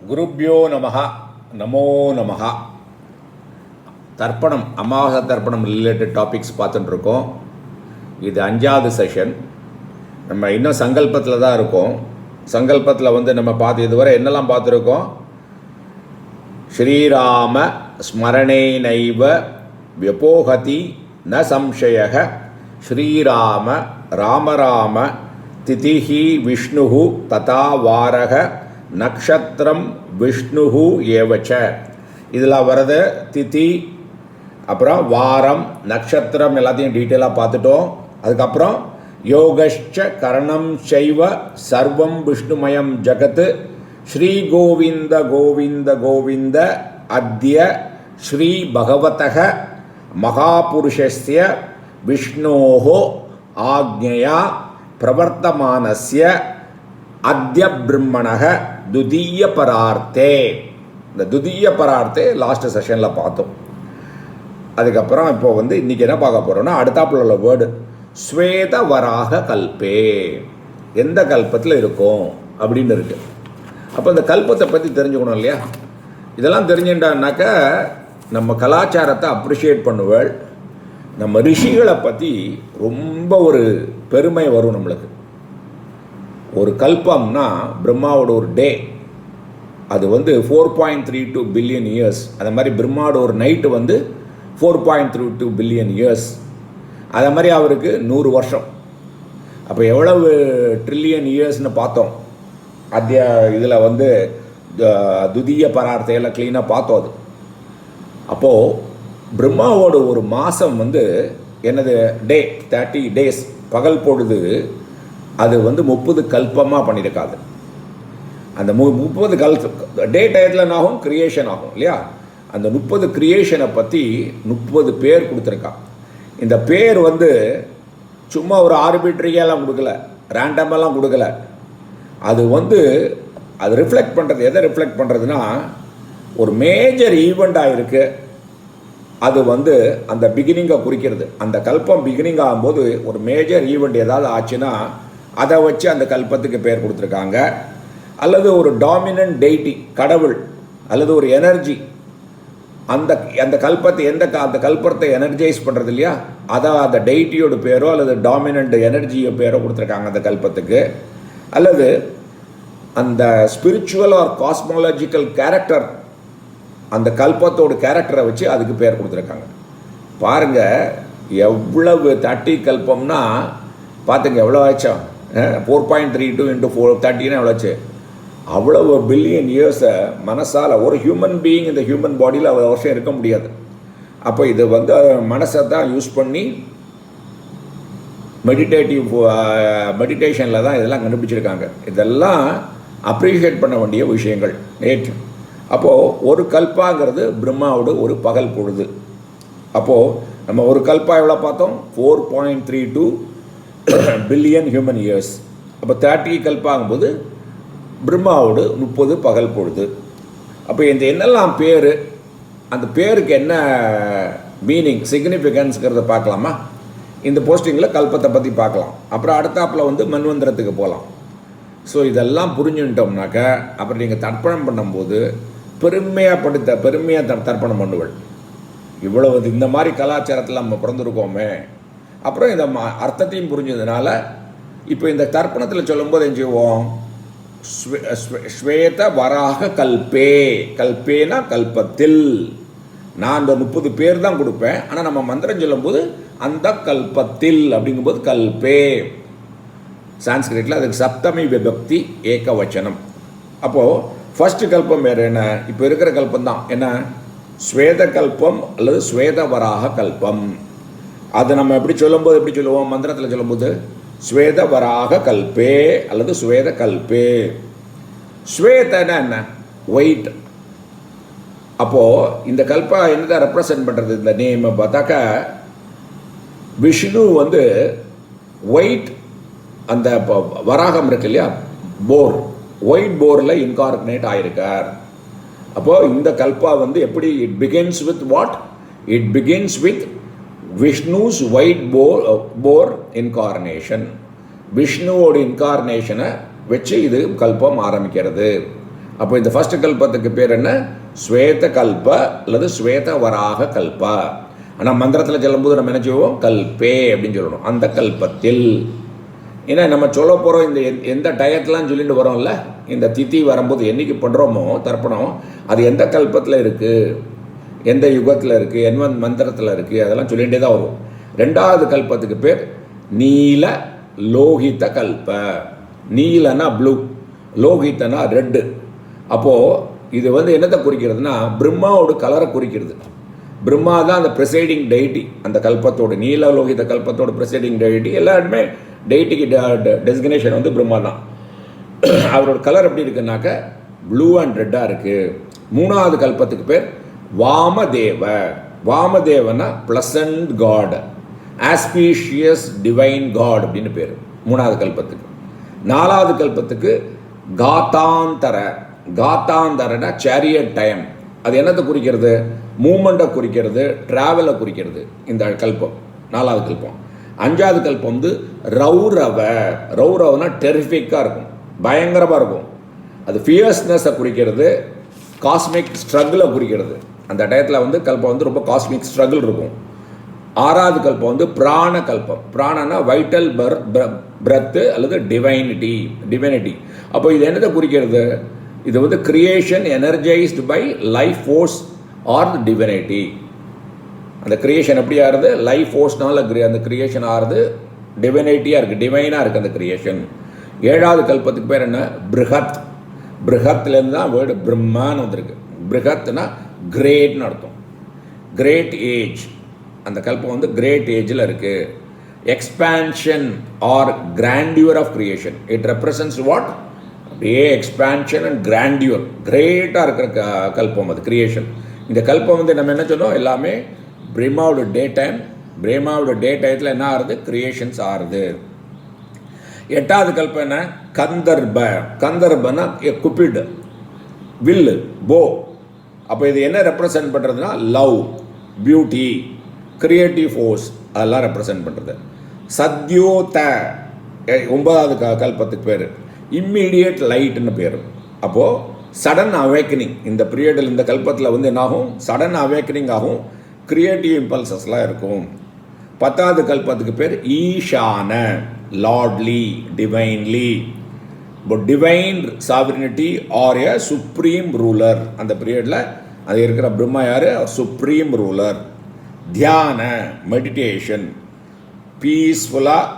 குருப்யோ நமஹ நமோ நமஹ. தர்ப்பணம், அமாவாசை தர்ப்பணம் ரிலேட்டட் டாபிக்ஸ் பார்த்துட்டுருக்கோம். இது 5வது செஷன். நம்ம இன்னும் சங்கல்பத்தில் தான் இருக்கோம். சங்கல்பத்தில் நம்ம பார்த்து இதுவரை என்னெல்லாம் பார்த்துருக்கோம்? ஸ்ரீராம ஸ்மரணே நைவ வியபோகதி ந சம்சயக ஸ்ரீராம ராமராம திதிஹி விஷ்ணு ததா வாரக நக்ஷத்திரம் விஷ்ணு ஏவச்ச. இதில் வரது திதி, அப்புறம் வாரம், நட்சத்திரம் எல்லாத்தையும் டீட்டெயிலாக பார்த்துட்டோம். அதுக்கப்புறம் யோகஷ்ச கரணம் சைவ சர்வம் விஷ்ணுமயம் ஜகத் ஸ்ரீ கோவிந்த கோவிந்த கோவிந்த அத்ய ஸ்ரீ பகவதக மகாபுருஷஸ்ய விஷ்ணோஹோ ஆக்ஞயா பிரவர்த்தமானஸ்ய அத்ய பிரம்மணக துதிய பரார்த்தே. இந்த துதிய பரார்த்தே லாஸ்ட் செஷனில் பார்த்தோம். அதுக்கப்புறம் இப்போ இன்றைக்கி என்ன பார்க்க போகிறோம்னா, அடுத்தாப்புல உள்ள வேர்டு ஸ்வேத வராக கல்பே. எந்த கல்பத்தில் இருக்கும் அப்படின்னு இருக்கு. அப்போ இந்த கல்பத்தை பற்றி தெரிஞ்சுக்கணும் இல்லையா? இதெல்லாம் தெரிஞ்சுட்டான்னாக்கா நம்ம கலாச்சாரத்தை அப்ரிஷியேட் பண்ணுவேள். நம்ம ரிஷிகளை பற்றி ரொம்ப ஒரு பெருமை வரும் நம்மளுக்கு. ஒரு கல்பம்னா பிரம்மாவோட ஒரு டே, அது 4.32 பில்லியன் இயர்ஸ். அந்த மாதிரி பிரம்மாவோட ஒரு நைட்டு 4.32 பில்லியன் இயர்ஸ். அதே மாதிரி அவருக்கு 100 வருஷம். அப்போ எவ்வளவு ட்ரில்லியன் இயர்ஸ்னு பார்த்தோம். இதில் துதிய பரார்த்தையெல்லாம் க்ளீனாக பார்த்தோம். அது அப்போது பிரம்மாவோட ஒரு மாதம் என்னது டே 30 டேஸ், பகல் பொழுது. அது 30 கல்பமாக பண்ணியிருக்காது. அந்த 30 டே டயத்தில் என்ன ஆகும்? கிரியேஷன் ஆகும் இல்லையா? அந்த 30 கிரியேஷனை பற்றி 30 பேர் கொடுத்துருக்கான். இந்த பேர் சும்மா ஒரு ஆர்பிட்ரியாலாம் கொடுக்கல, ரேண்டமெல்லாம் கொடுக்கல. அது அது ரிஃப்ளெக்ட் பண்ணுறது, எதை ரிஃப்ளெக்ட் பண்ணுறதுன்னா, ஒரு மேஜர் ஈவெண்ட்டாக இருக்குது. அது அந்த பிகினிங்கை குறிக்கிறது. அந்த கல்பம் பிகினிங் ஆகும்போது ஒரு மேஜர் ஈவெண்ட் ஏதாவது ஆச்சுன்னா அதை வச்சு அந்த கல்பத்துக்கு பேர் கொடுத்துருக்காங்க. அல்லது ஒரு டாமினன்ட் டெய்டி, கடவுள், அல்லது ஒரு எனர்ஜி, அந்த கல்பத்தை அந்த கல்பத்தை எனர்ஜைஸ் பண்ணுறது இல்லையா, அந்த டெய்டியோட பேரோ அல்லது டாமினன்ட் எனர்ஜியோ பேரோ கொடுத்துருக்காங்க அந்த கல்பத்துக்கு. அல்லது அந்த ஸ்பிரிச்சுவல் ஆர் காஸ்மாலஜிக்கல் கேரக்டர், அந்த கல்பத்தோட கேரக்டரை வச்சு அதுக்கு பேர் கொடுத்துருக்காங்க. பாருங்கள் எவ்வளவு 30 கல்பம்னா பார்த்துங்க எவ்வளோ ஆச்சா? 4.32 × 430 எவ்வளோ ஆச்சு? அவ்வளவு பில்லியன் இயர்ஸை மனசால் ஒரு ஹியூமன் பீயிங் இந்த ஹியூமன் பாடியில் அவ்வளோ வருஷம் இருக்க முடியாது. அப்போ இது மனசை தான் யூஸ் பண்ணி மெடிடேஷனில் தான் இதெல்லாம் கண்டுபிடிச்சிருக்காங்க. இதெல்லாம் அப்ரிஷியேட் பண்ண வேண்டிய விஷயங்கள் நேற்று. அப்போது ஒரு கல்பாங்கிறது பிரம்மாவோட ஒரு பகல் பொழுது. அப்போது நம்ம ஒரு கல்பா எவ்வளோ பார்த்தோம்? 4.32 பில்லியன் ஹியூமன் இயர்ஸ். அப்போ 30 கல்பாங்கும்போது பிரம்மாவோடு 30 பகல் பொழுது. அப்போ இந்த என்னெல்லாம் பேர், அந்த பேருக்கு என்ன மீனிங், சிக்னிஃபிகன்ஸ்ங்கிறத பார்க்கலாமா? இந்த போஸ்டிங்கில் கல்பத்தை பற்றி பார்க்கலாம். அப்புறம் அடுத்தாப்பில் மன்வந்திரத்துக்கு போகலாம். ஸோ இதெல்லாம் புரிஞ்சுட்டோம்னாக்க அப்புறம் நீங்கள் தர்ப்பணம் பண்ணும்போது பெருமையாக தர்ப்பணம் பண்ணுவள். இவ்வளவு இந்த மாதிரி கலாச்சாரத்தில் நம்ம பிறந்திருக்கோமே. அப்புறம் இந்த அர்த்தத்தையும் புரிஞ்சதுனால இப்போ இந்த தர்ப்பணத்தில் சொல்லும்போது என்ன செய்வோம்? ஸ்வேத வராக கல்பே. கல்பேனா கல்பத்தில். நான் அந்த 30 பேர் தான் கொடுப்பேன். ஆனால் நம்ம மந்திரம் சொல்லும்போது அந்த கல்பத்தில் அப்படிங்கும்போது கல்பே. சான்ஸ்கிரிட்டில் அதுக்கு சப்தமி விபக்தி ஏகவச்சனம். அப்போது ஃபர்ஸ்ட் கல்பம் வேறு என்ன? இப்போ இருக்கிற கல்பம் தான் என்ன? ஸ்வேத கல்பம் அல்லது ஸ்வேத வராக கல்பம். அது நம்ம எப்படி சொல்லுவோம்? மந்திரத்தில் சொல்லும்போது ஸ்வேத வராக கல்பே அல்லது ஸ்வேத கல்பே. ஸ்வேதனா என்ன? ஒயிட். அப்போது இந்த கல்பா என்னதான் ரெப்ரசன்ட் பண்ணுறது? இந்த நேம் பார்த்தாக்கா விஷ்ணு ஒயிட், அந்த வராகம் இருக்கு இல்லையா, போர், ஒயிட் போரில் இன்கார்பனேட் ஆயிருக்கார். அப்போது இந்த கல்பா எப்படி it begins with what? It begins with Vishnu's white boar incarnation. விஷ்ணுவோட இன்கார்னேஷனை வச்சு இது கல்பம் ஆரம்பிக்கிறது. அப்போ இந்த ஃபர்ஸ்ட் கல்பத்துக்கு பேர் என்ன? ஸ்வேத கல்ப அல்லது ஸ்வேத வராக கல்பா. ஆனால் மந்திரத்தில் சொல்லும்போது நம்ம என்ன செய்வோம்? கல்பே அப்படின்னு சொல்லணும். அந்த கல்பத்தில். ஏன்னா நம்ம சொல்ல போகிறோம் இந்த எந்த டயத்லாம் சொல்லிட்டு வரோம்ல, இந்த திதி வரும்போது என்றைக்கு பண்ணுறோமோ தர்ப்பணம், அது எந்த கல்பத்தில் இருக்குது, எந்த யுகத்தில் இருக்குது, என்ன மந்திரத்தில் இருக்குது, அதெல்லாம் சொல்லிகிட்டே தான் வரும். ரெண்டாவது கல்பத்துக்கு பேர் நீல லோகித கல்ப. நீலனா ப்ளூ, லோகித்தனா ரெட்டு. அப்போது இது என்னத்தை குறிக்கிறதுனா பிரம்மாவோட கலரை குறிக்கிறது. பிரம்மா தான் அந்த ப்ரிசைடிங் டெய்டி, அந்த கல்பத்தோட நீல லோகித கல்பத்தோட ப்ரிசைடிங் டெய்டி. எல்லாருமே டெய்டிக்கு டெசிக்னேஷன் பிரம்மா தான். அவரோட கலர் எப்படி இருக்குன்னாக்க ப்ளூ அண்ட் ரெட்டாக இருக்குது. மூணாவது கல்பத்துக்கு பேர் வாமதேவ. வாமதேவனா pleasant god, auspicious divine god அப்படின்னு பேர் மூணாவது கல்பத்துக்கு. நாலாவது கல்பத்துக்கு காத்தாந்தர. காத்தாந்தரனா சேரியட் டைம். அது என்னத்தை குறிக்கிறது? மூமெண்ட்டை குறிக்கிறது, ட்ராவலை குறிக்கிறது இந்த கல்பம், நாலாவது கல்பம். அஞ்சாவது கல்பம் ரௌரவ. ரௌரவனா டெரிஃபிக்காக இருக்கும், பயங்கரமாக இருக்கும். அது ஃபியர்ஸ்னஸை குறிக்கிறது, காஸ்மிக் ஸ்ட்ரகிளை குறிக்கிறது. அந்த டயத்தில் கல்பம் ரொம்ப காஸ்மிக் ஸ்ட்ரகிள் இருக்கும். ஆறாவது கல்பம் பிராண கல்பம். பிராணனா வைட்டல் பிரத்து அல்லது டிவைனிட்டி. அப்போ இது என்னத்தை குறிக்கிறது? இது creation energised by life force or divinity. அந்த கிரியேஷன் எப்படி ஆறுது? லைஃப் ஃபோர்ஸ்னால அந்த கிரியேஷன் ஆறுது, டிவைனிட்டியாக இருக்குது, டிவைனாக இருக்குது அந்த கிரியேஷன். ஏழாவது கல்பத்துக்கு பேர் என்ன? பிருஹத். பிருஹத்லேருந்து தான் வேர்டு பிரம்மான்னு வந்திருக்கு. பிருஹத்னா கிரேட்னு அர்த்தம், கிரேட் ஏஜ். அந்த கல்பம் கிரேட் ஏஜில் இருக்குது. Expansion or grandeur of creation. It represents what? அப்படியே எக்ஸ்பான்ஷன் அண்ட் கிராண்டியூர், கிரேட்டாக இருக்கிற கல்பம் அது கிரியேஷன். இந்த கல்பம் நம்ம என்ன சொன்னோம்? எல்லாமே பிரம்மாவோட டே டைம். பிரம்மாவோட டே டயத்தில் என்ன ஆறுது? கிரியேஷன்ஸ் ஆறுது. எட்டாவது கல்பம் என்ன? கந்தர்ப. கந்தர்பனா குப்பிட், வில்லு, போ. அப்போ இது என்ன ரெப்ரசன்ட் பண்ணுறதுனா லவ், பியூட்டி, கிரியேட்டிவ் ஃபோர்ஸ், அதெல்லாம் ரெப்ரசன்ட் பண்ணுறது. சத்யோத ஒன்பதாவது கல்பத்துக்கு பேர் இம்மீடியட் லைட்னு பேர். அப்போது சடன் அவேக்கனிங் இந்த பீரியடில், இந்த கல்பத்தில் என்ன ஆகும்? சடன் அவேக்கனிங் ஆகும், கிரியேட்டிவ் இம்பல்சஸ்லாம் இருக்கும். பத்தாவது கல்பத்துக்கு பேர் ஈஷான, லார்ட்லி, டிவைன்லி. இப்போ divine sovereignty R A supreme ruler. அந்த பீரியடில் அது இருக்கிற பிரம்மா யார்? Supreme ruler. தியான, மெடிடேஷன், பீஸ்ஃபுல்லாக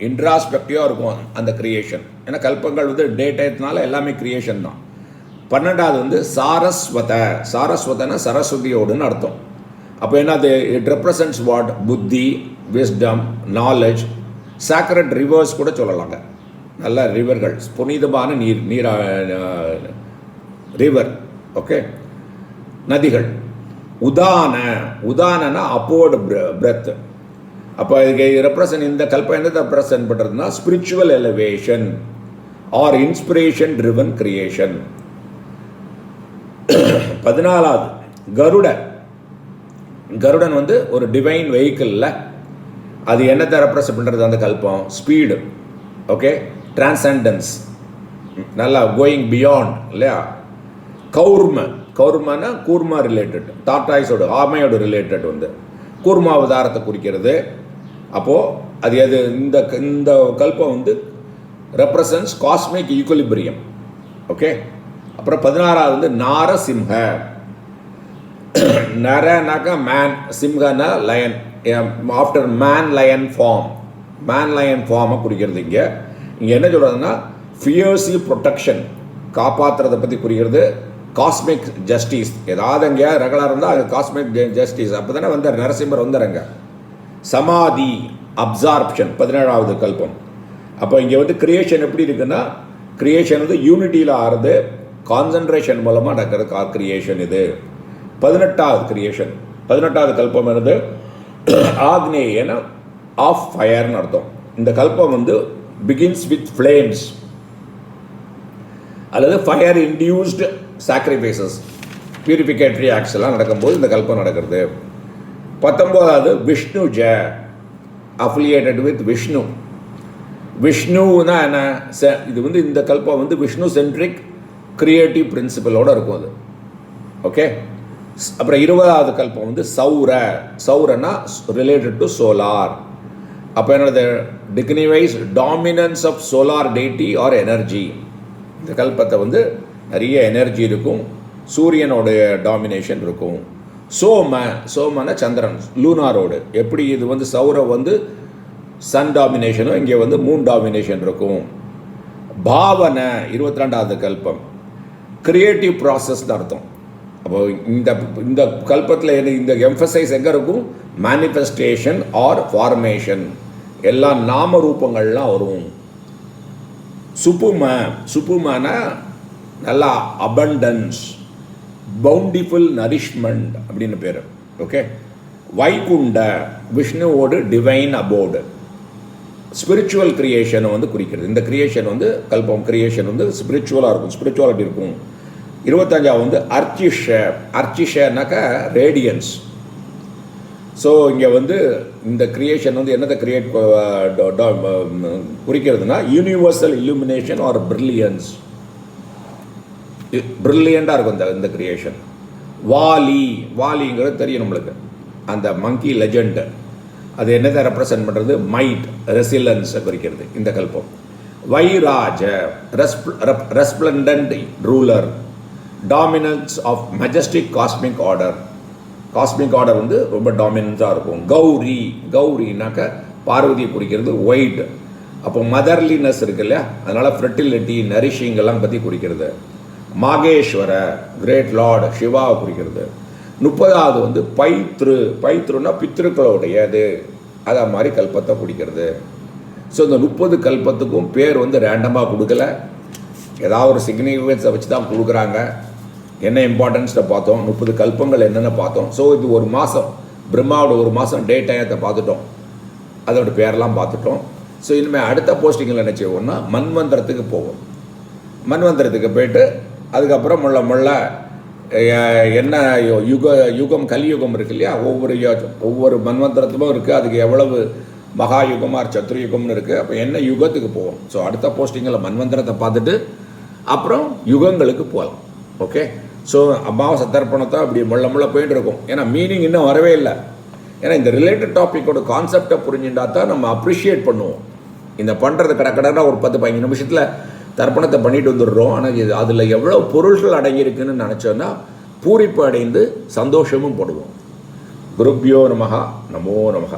இன்ட்ராஸ்பெக்டிவாக இருக்கும் அந்த கிரியேஷன். ஏன்னா கல்பங்கள் டே டயத்தினால எல்லாமே கிரியேஷன் தான். பன்னெண்டாவது சாரஸ்வத. சாரஸ்வதனா சரஸ்வதியோடுன்னு அர்த்தம். அப்போ என்னது? It represents what? புத்தி, விஸ்டம், நாலேஜ். சாக்ரட் ரிவர்ஸ் கூட சொல்லலாங்க. நல்ல ரிவர்கள், புனிதமான நீர் ரிவர், ஓகே, நதிகள். உதானனா அப்போர்டு பிரெத். அப்போ இதுக்கு ரெப்ரசன்ட், இந்த கல்பம் என்னத்தை ரெப்ரசன்ட் பண்ணுறதுனா spiritual elevation or inspiration driven creation. 14வது கருடன். கருடன் ஒரு டிவைன் வெஹிக்கிளில், அது என்னத்தை ரெப்ரசன்ட் பண்ணுறது? அந்த கல்பம் ஸ்பீடு, ஓகே, டிரான்சண்டன்ஸ், நல்லா கோயிங் பியாண்ட் இல்லையா. கௌர்மனா கூர்மா ரிலேட்டட், டாட்டாய்ஸோட ஆமையோட ரிலேட்டட் கூர்மா அவதாரத்தை குறிக்கிறது. அப்போது அது எது? இந்த கல்பம் ரெப்ரசன்ஸ் காஸ்மிக் ஈக்குலிபிரியம், ஓகே. அப்புறம் 16வது நாரசிம்ஹ. நரனாக்கா மேன், சிம்ஹனா lion. After man lion form, man lion ஃபார்மை குறிக்கிறது. இங்கே என்ன சொல்கிறதுனா ஃபியர்ஸி ப்ரொடெக்ஷன், காப்பாற்றுறதை பற்றி குறிக்கிறது. காஸ்மிக் ஜஸ்டிஸ், ஏதாவது அங்கே ரெகுலராக இருந்தால் அது காஸ்மிக் ஜஸ்டிஸ். அப்போ தானே நரசிம்மர் வந்துடுங்க. சமாதி, அப்சார்ப்ஷன், 17வது கல்பம். அப்போ இங்கே கிரியேஷன் எப்படி இருக்குன்னா, கிரியேஷன் யூனிட்டியில் ஆறுது, கான்சன்ட்ரேஷன் மூலமாக நடக்கிற கிரியேஷன் இது. 18வது கிரியேஷன், 18வது கல்பம் என்னது? ஆக்னேயன, ஆஃப் ஃபயர்னு அர்த்தம். இந்த கல்பம் பிகின்ஸ் வித் ஃப்ளேம்ஸ் அல்லது ஃபயர் இன்டியூஸ்டு சாக்ரிஃபைசஸ், பியூரிஃபிகேட்டரி ஆக்ட்ஸ் எல்லாம் நடக்கும்போது இந்த கல்பம் நடக்கிறது. 19வது விஷ்ணுஜ, அஃபிலியேட்டட் வித் விஷ்ணு. விஷ்ணுனா என்ன? இது இந்த கல்பம் விஷ்ணு சென்ட்ரிக் கிரியேட்டிவ் பிரின்சிபலோடு இருக்கும் அது. ஓகே. அப்புறம் 20வது கல்பம் வந்து சௌரனா ரிலேட்டட் டு சோலார். அப்போ என்னது, dignifies dominance of solar deity or energy. இந்த கல்பத்தை வந்து நிறைய எனர்ஜி இருக்கும், சூரியனோடைய டாமினேஷன் இருக்கும். சோமன சந்திரன் லூனாரோடு, எப்படி இது வந்து சௌரம் வந்து சன் டாமினேஷனும் இங்கே வந்து மூன் டாமினேஷன் இருக்கும். பாவனை 22வது கல்பம் கிரியேட்டிவ் ப்ராசஸ் தான் அர்த்தம். அப்போ இந்த கல்பத்தில் இந்த எம்ஃபசைஸ் எங்கே இருக்கும், மேனிஃபெஸ்டேஷன் ஆர் ஃபார்மேஷன், எல்லா நாம ரூபங்கள்லாம் வரும். சுப்புமனா நல்லா அபண்டன்ஸ், பவுண்டிஃபுல் நரிஷ்மெண்ட் அப்படின்னு பேர். ஓகே. வைகுண்ட விஷ்ணுவோடு டிவைன் அபோர்டு, ஸ்பிரிச்சுவல் கிரியேஷனை வந்து குறிக்கிறது. இந்த கல்பம் கிரியேஷன் வந்து ஸ்பிரிச்சுவலாக இருக்கும், ஸ்பிரிச்சுவாலிட்டி இருக்கும். 25வது வந்து அர்ச்சிஷனாக்கா ரேடியன்ஸ். ஸோ இங்கே வந்து இந்த கிரியேஷன் வந்து என்னதை குறிக்கிறதுனா யூனிவர்சல் இல்லுமினேஷன் ஆர் பிரில்லியன்ஸ். பிரில்லியண்டாக இருக்கும் இந்த கிரியேஷன். வாலிங்கிறது தெரியும் நம்மளுக்கு, அந்த மங்கி லெஜண்ட். அது என்னதை ரெப்ரசன்ட் பண்ணுறது, மைட், ரெசிலன்ஸை குறிக்கிறது இந்த கல்பம். Vairaja resplendent ruler, dominance of majestic cosmic order. Cosmic order வந்து ரொம்ப டாமினன்ஸாக இருக்கும். கௌரினாக்க பார்வதியை குறிக்கிறது. ஒயிட், அப்போ மதர்லினஸ் இருக்கு இல்லையா, அதனால் ஃபெர்டிலிட்டி, நரிஷிங் எல்லாம் பற்றி குறிக்கிறது. மாகேஸ்வர கிரேட் லார்ட், சிவாவை குறிக்கிறது. 30வது வந்து பைத்ருனா பித்ருக்களோடையது, அதை மாதிரி கல்பத்தை குறிக்கிறது. ஸோ இந்த 30 கல்பத்துக்கும் பேர் வந்து ரேண்டமாக கொடுக்கல, ஏதாவது ஒரு சிக்னிஃபிகன்ஸை வச்சு தான் கொடுக்குறாங்க. என்ன இம்பார்ட்டன்ஸை பார்த்தோம், 30 கல்பங்கள் என்னென்ன பார்த்தோம். ஸோ இது ஒரு மாதம், பிரம்மாவோட ஒரு மாதம் டே டைத்தை பார்த்துட்டோம், அதோட பேரெல்லாம் பார்த்துட்டோம். ஸோ இனிமேல் அடுத்த போஸ்டிங்கில் என்ன செய்வோம்னா மன்வந்திரத்துக்கு போவோம். மன்வந்திரத்துக்கு போயிட்டு அதுக்கப்புறம் முள்ள என்ன யுகம் கலியுகம் இருக்கு இல்லையா, ஒவ்வொரு மன்வந்திரத்துக்கும் இருக்குது, அதுக்கு எவ்வளவு மகா யுகமாக சத்ருயுகம்னு இருக்குது. அப்போ என்ன யுகத்துக்கு போவோம். ஸோ அடுத்த போஸ்டிங்கில் மன்வந்திரத்தை பார்த்துட்டு அப்புறம் யுகங்களுக்கு போகலாம். ஓகே. ஸோ அமாவாசை தர்ப்பணத்தை அப்படி முள்ள போயிட்டு இருக்கும். ஏன்னா மீனிங் இன்னும் வரவே இல்லை. ஏன்னா இந்த ரிலேட்டட் டாப்பிக்கோட கான்செப்டை புரிஞ்சுட்டா தான் நம்ம அப்ரிஷியேட் பண்ணுவோம். இந்த பண்ணுறது கடற்கடனா ஒரு 10-15 நிமிஷத்தில் தர்ப்பணத்தை பண்ணிட்டு வந்துடுறோம். ஆனால் அதில் எவ்வளோ பொருள்கள் அடங்கியிருக்குன்னு நினச்சோன்னா பூரிப்பு அடைந்து சந்தோஷமும் படுவோம். குருப்யோ நமஹ, நமோ நமஹ.